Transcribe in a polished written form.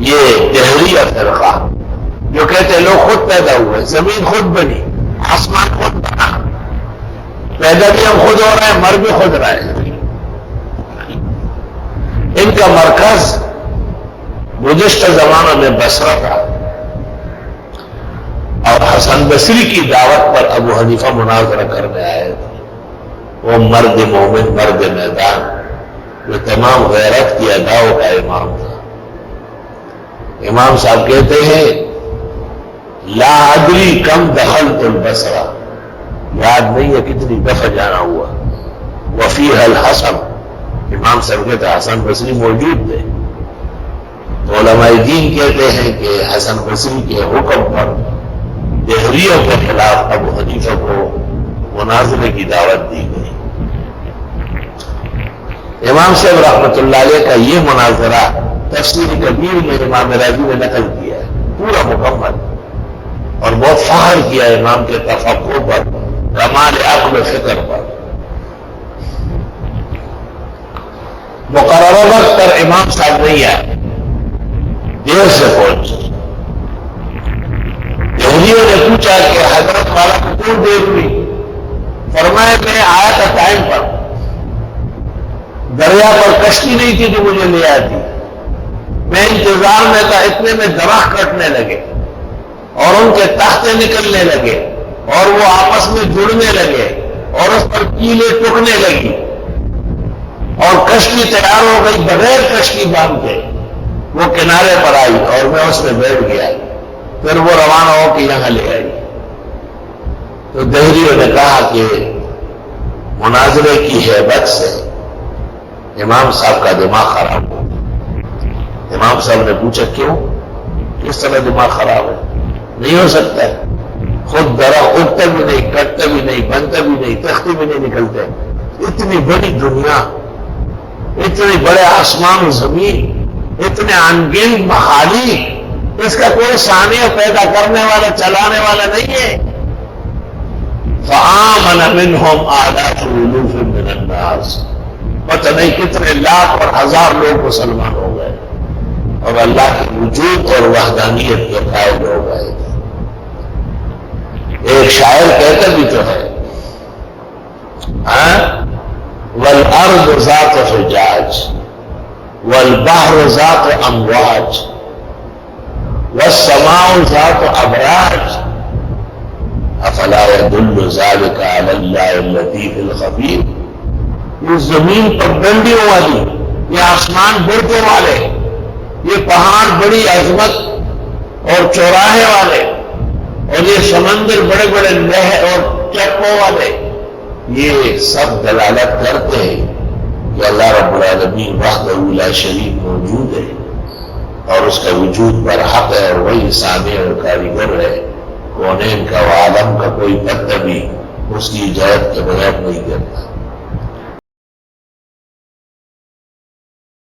یہ دہریہ فرقہ جو کہتے لوگ خود پیدا ہوئے، زمین خود بنی، آسمان خود بنا، پیدا بھی ہم خود ہو رہے ہیں، مر بھی خود رہے ہیں۔ ان کا مرکز گزشتہ زمانوں میں بصرہ تھا، اور حسن بصری کی دعوت پر ابو حنیفہ مناظرہ کرنے آئے تھے۔ وہ مرد مومن، مرد میدان، جو تمام غیرت کی اداؤں کا امام تھا۔ امام صاحب کہتے ہیں لا ادری کم دخلت البصرہ، یاد نہیں ہے کتنی دفعہ جانا ہوا، وفیہ الحسن، امام صاحب کہتے ہیں حسن بصری موجود تھے۔ تو علماء دین کہتے ہیں کہ حسن بصری کے حکم پر دہریوں کے خلاف ابو حنیفہ کو مناظرے کی دعوت دی گئی۔ امام صاحب رحمۃ اللہ علیہ کا یہ مناظرہ تفسیر کبیر میں امام راضی نے نقل کیا ہے، پورا مکمل، اور بہت فخر کیا امام کے تفقہ پر، کمال عقل و فکر پر۔ مقررہ وقت پر امام صاحب نہیں آئے، دیر سے پہنچے۔ یہودیوں نے پوچھا کہ حضرت والا کو کیوں دیر ہوئی؟ فرمایا میں آیا تھا ٹائم پر، دریا پر کشتی نہیں تھی جو مجھے لے آتی، میں انتظار میں تھا، اتنے میں درخت کٹنے لگے اور ان کے تختے نکلنے لگے اور وہ آپس میں جڑنے لگے اور اس پر کیلیں ٹکنے لگی اور کشتی تیار ہو گئی، بغیر کشتی باندھ کے وہ کنارے پر آئی اور میں اس میں بیٹھ گیا، پھر وہ روانہ ہو کے یہاں لے آئی۔ تو دہریوں نے کہا کہ مناظرے کی ہیبت سے امام صاحب کا دماغ خراب ہو۔ امام صاحب نے پوچھا کیوں؟ کس طرح دماغ خراب ہے؟ نہیں ہو سکتا ہے، خود درخت اگتا بھی نہیں، کٹتا بھی نہیں، بنتا بھی نہیں، تختے بھی نہیں نکلتے، اتنی بڑی دنیا، اتنے بڑے آسمان و زمین، اتنے انگن مخالق، اس کا کوئی ثانیہ پیدا کرنے والا، چلانے والا نہیں ہے۔ فآمن منہم آلاف الوف من الناس، پتہ نہیں کتنے لاکھ اور ہزار لوگ مسلمان ہو گئے اور اللہ کے وجود اور وحدانیت کے قائل ہو گئے۔ ایک شاعر کہتا بھی تو ہے والارض ذات فجاج والبحر ذات امواج والسماء ذات ابراج افلا يدل ذلك على الله اللطيف الخبير۔ یہ زمین پر ڈنڈیوں والی، یہ آسمان بڑھنے والے، یہ پہاڑ بڑی عظمت اور چوراہے والے، اور یہ سمندر بڑے بڑے نہر اور چپوں والے، یہ سب دلالت کرتے ہیں کہ اللہ رب العالمین وحدہ لا شریک موجود ہے اور اس کا وجود برحق ہے، اور وہی صانع اور کاریگر ہے۔ کونین کا و عالم کا کوئی پتہ بھی اس کی اجازت کے بغیر نہیں کرتا۔